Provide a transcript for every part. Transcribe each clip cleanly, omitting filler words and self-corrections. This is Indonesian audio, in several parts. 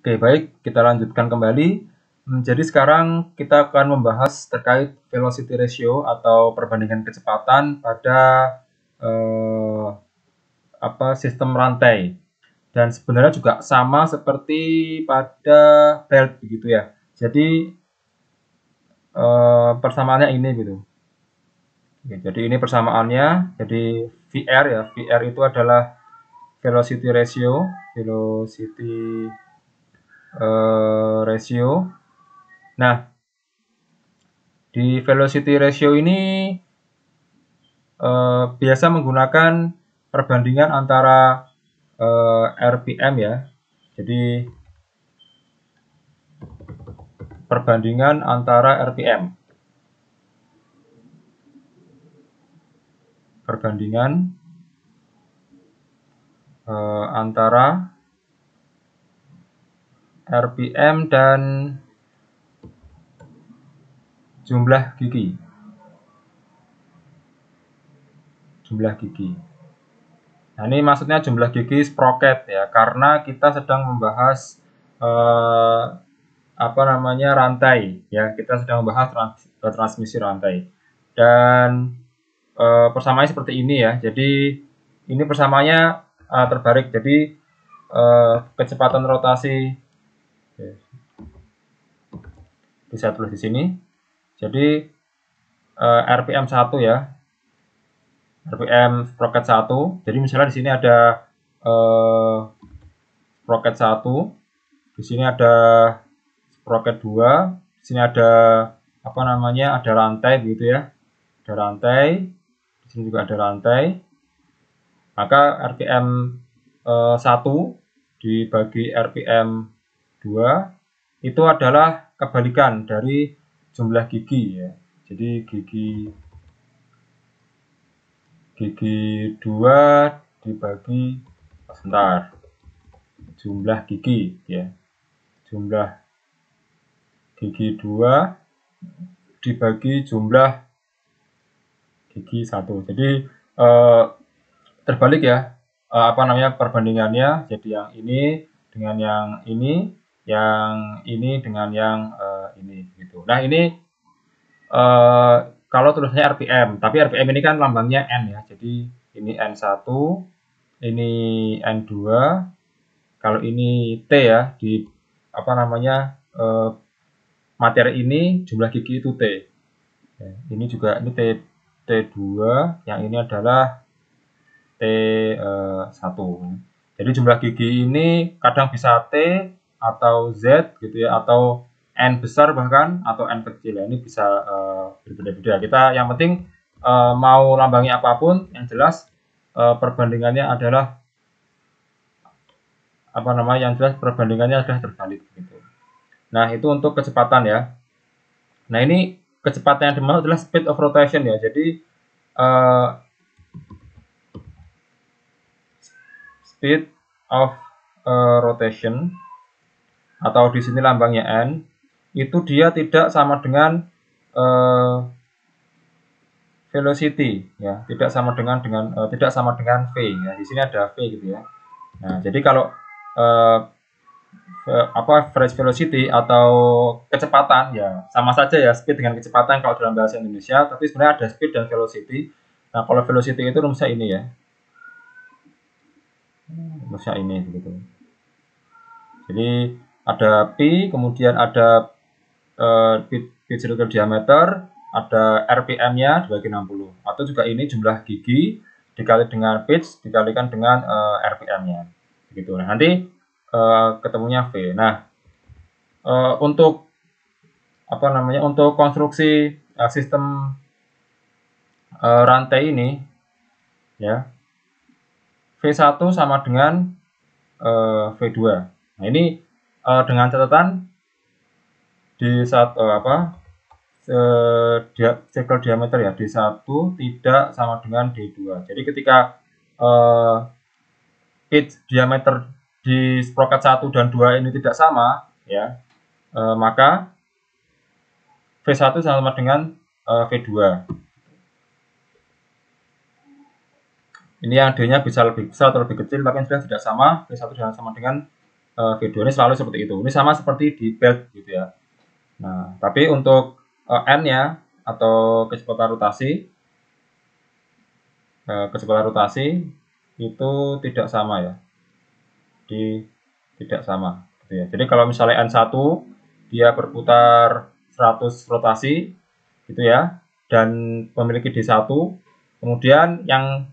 Oke, baik, kita lanjutkan kembali. Jadi sekarang kita akan membahas terkait velocity ratio atau perbandingan kecepatan pada sistem rantai. Dan sebenarnya juga sama seperti pada belt begitu ya. Jadi persamaannya ini gitu. Oke, jadi ini persamaannya. Jadi VR ya, VR itu adalah velocity ratio, ratio. Nah, di velocity ratio ini biasa menggunakan perbandingan antara RPM ya. Jadi perbandingan antara RPM. Perbandingan antara RPM dan jumlah gigi. Jumlah gigi. Nah, ini maksudnya jumlah gigi sprocket ya, karena kita sedang membahas rantai ya. Kita sedang membahas transmisi rantai. Dan persamaannya seperti ini ya. Jadi ini persamaannya terbalik. Jadi kecepatan rotasi bisa tulis di sini. Jadi RPM 1 ya. RPM sprocket 1. Jadi misalnya di sini ada sprocket 1. Di sini ada sprocket 2. Di sini ada ada rantai begitu ya. Ada rantai. Di sini juga ada rantai. Maka RPM 1 dibagi RPM 2 itu adalah kebalikan dari jumlah gigi ya. Jadi gigi 2 dibagi jumlah gigi ya. Jumlah gigi 2 dibagi jumlah gigi 1. Jadi terbalik ya. Perbandingannya. Jadi yang ini dengan yang ini dengan yang ini gitu. Nah, ini kalau tulisnya RPM, tapi RPM ini kan lambangnya N ya. Jadi ini N1, ini N2. Kalau ini T ya, di materi ini jumlah gigi itu T. Ya, ini juga ini T2, yang ini adalah T1. Jadi jumlah gigi ini kadang bisa T atau Z gitu ya, atau N besar bahkan, atau N kecil ya. Ini bisa berbeda-beda. Kita yang penting mau lambangnya apapun, yang jelas perbandingannya adalah perbandingannya adalah terbalik gitu. Nah, itu untuk kecepatan ya. Nah, ini kecepatan yang dimaksud adalah speed of rotation ya. Jadi speed of rotation, atau di sini lambangnya N, itu dia tidak sama dengan velocity ya, tidak sama dengan V ya. Di sini ada V gitu ya. Nah, jadi kalau average velocity atau kecepatan ya sama saja ya, speed dengan kecepatan kalau dalam bahasa Indonesia, tapi sebenarnya ada speed dan velocity. Nah, kalau velocity itu rumusnya ini ya. Rumusnya ini gitu. Jadi ada P, kemudian ada pitch circle diameter, ada RPM-nya dibagi 60. Atau juga ini jumlah gigi dikali dengan pitch dikalikan dengan RPM-nya. Begitu. Nah, nanti ketemunya V. Nah, untuk untuk konstruksi sistem rantai ini ya, V1 sama dengan V2. Nah, ini dengan catatan di circle diameter ya, D1 tidak sama dengan D2. Jadi ketika pitch diameter di sprocket 1 dan 2 ini tidak sama ya, maka V1 sama dengan V2. Ini yang D-nya bisa lebih besar atau lebih kecil, tapi yang sudah tidak sama, V1 sama dengan V2 ini selalu seperti itu. Ini sama seperti di belt gitu ya. Nah, tapi untuk N-nya atau kecepatan rotasi itu tidak sama ya. Tidak sama gitu ya. Jadi kalau misalnya N1 dia berputar 100 rotasi gitu ya, dan memiliki D1, kemudian yang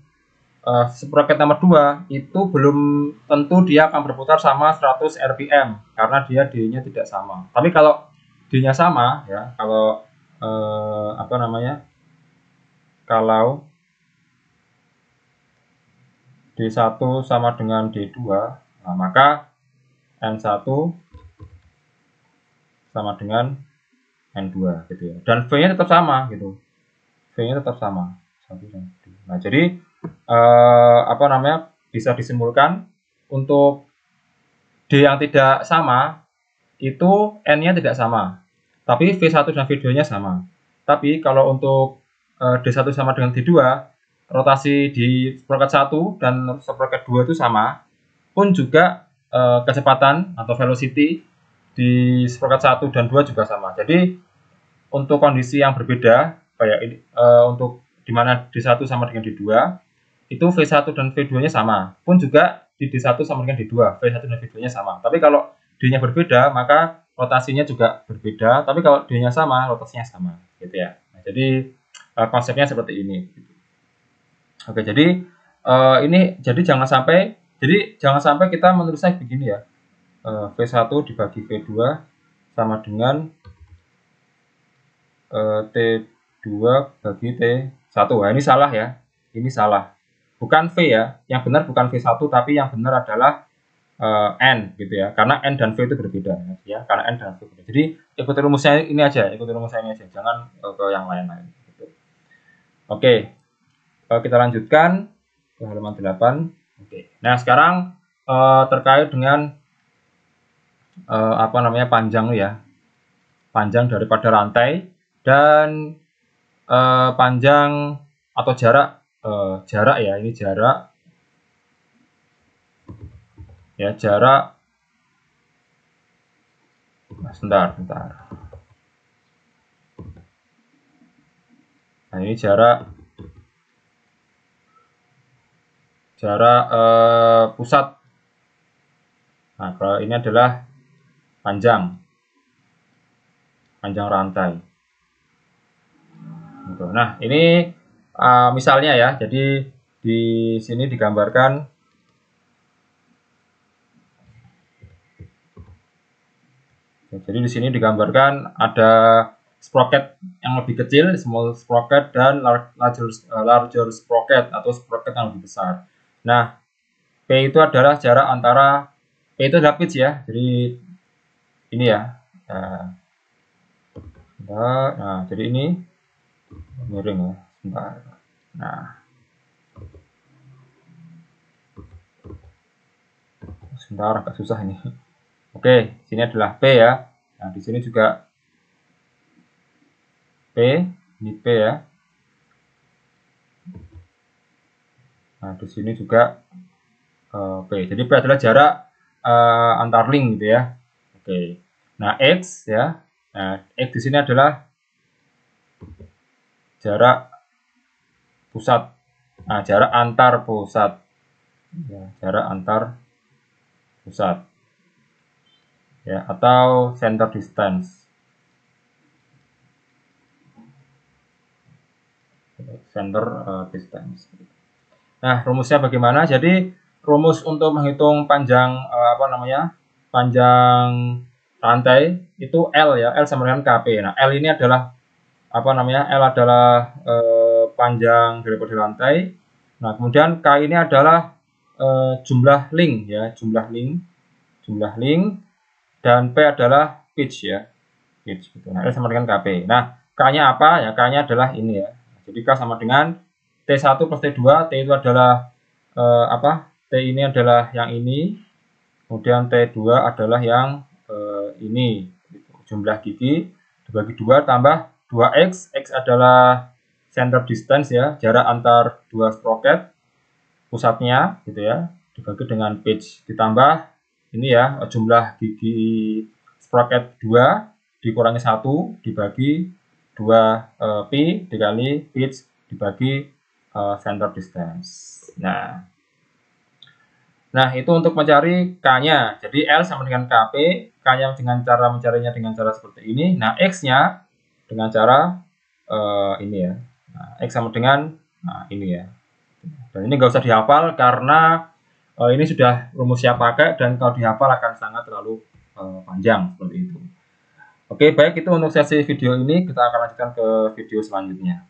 sprocket nomor 2 itu belum tentu dia akan berputar sama 100 rpm karena dia D-nya tidak sama. Tapi kalau D-nya sama ya, kalau kalau D1 sama dengan D2, nah maka N1 sama dengan N2 gitu ya. Dan V-nya tetap sama gitu. V-nya tetap sama. Nah, jadi bisa disimpulkan untuk D yang tidak sama itu N-nya tidak sama. Tapi V1 dan V2-nya sama. Tapi kalau untuk D1 sama dengan D2, rotasi di sprocket 1 dan sprocket 2 itu sama, pun juga kecepatan atau velocity di sprocket 1 dan 2 juga sama. Jadi untuk kondisi yang berbeda, kayak ini, untuk dimana D1 sama dengan D2, itu V1 dan V2-nya sama. Pun juga di D1 sama dengan D2, V1 dan V2-nya sama. Tapi kalau D-nya berbeda, maka rotasinya juga berbeda. Tapi kalau D-nya sama, rotasinya sama, gitu ya. Nah, jadi konsepnya seperti ini. Oke, jadi jangan sampai kita menulisnya begini ya. V1 dibagi V2 sama dengan T2 bagi T1. Nah, ini salah ya. Ini salah. Bukan V ya. Yang benar bukan V1, tapi yang benar adalah N gitu ya. Karena N dan V itu berbeda ya. Karena N dan V berbeda. Jadi ikuti rumusnya ini aja. Jangan ke yang lain-lain. Gitu. Oke. Kita lanjutkan ke halaman 8. Oke. Nah, sekarang terkait dengan panjang ya. Panjang daripada rantai dan panjang atau jarak ya, ini jarak ya, jarak sebentar. Nah, ini jarak pusat. Nah, kalau ini adalah panjang rantai. Nah, ini misalnya ya, jadi di sini digambarkan ada sprocket yang lebih kecil, small sprocket, dan larger sprocket atau sprocket yang lebih besar. Nah, P itu adalah jarak antara P itu adalah pitch ya, jadi ini ya. Nah, jadi ini miring ya, sebentar. Nah, sebentar, agak susah ini. Oke, sini adalah P ya. Nah, di sini juga P, ini P ya. Nah, di sini juga P. Jadi P adalah jarak antar link gitu ya. Oke. Nah, X ya. Nah, X di sini adalah jarak pusat. Nah, jarak antar pusat. Ya, jarak antar pusat. Ya, atau center distance. Center distance. Nah, rumusnya bagaimana? Jadi rumus untuk menghitung panjang panjang rantai itu L ya, L sama dengan KP. Nah, L ini adalah L adalah panjang daripada rantai. Nah, kemudian K ini adalah jumlah link ya, jumlah link, dan P adalah pitch ya, pitch gitu. Nah, L sama dengan KP. Nah, K-nya apa? Ya, K-nya adalah ini ya. Jadi K sama dengan T1 plus T2, T itu adalah T ini adalah yang ini, kemudian T2 adalah yang ini, jumlah gigi dibagi 2 tambah 2X, X adalah center distance ya, jarak antar dua sprocket pusatnya gitu ya, dibagi dengan pitch, ditambah ini ya, jumlah gigi sprocket 2 dikurangi 1 dibagi 2 pi dikali pitch dibagi center distance. Nah, itu untuk mencari K-nya. Jadi L sama dengan KP, K-nya dengan cara mencarinya dengan cara seperti ini. Nah, X-nya dengan cara ini ya. Nah, X sama dengan ini ya. Dan ini nggak usah dihafal karena ini sudah rumus siap pakai, dan kalau dihafal akan sangat terlalu panjang seperti itu. Oke, baik, itu untuk sesi video ini. Kita akan lanjutkan ke video selanjutnya.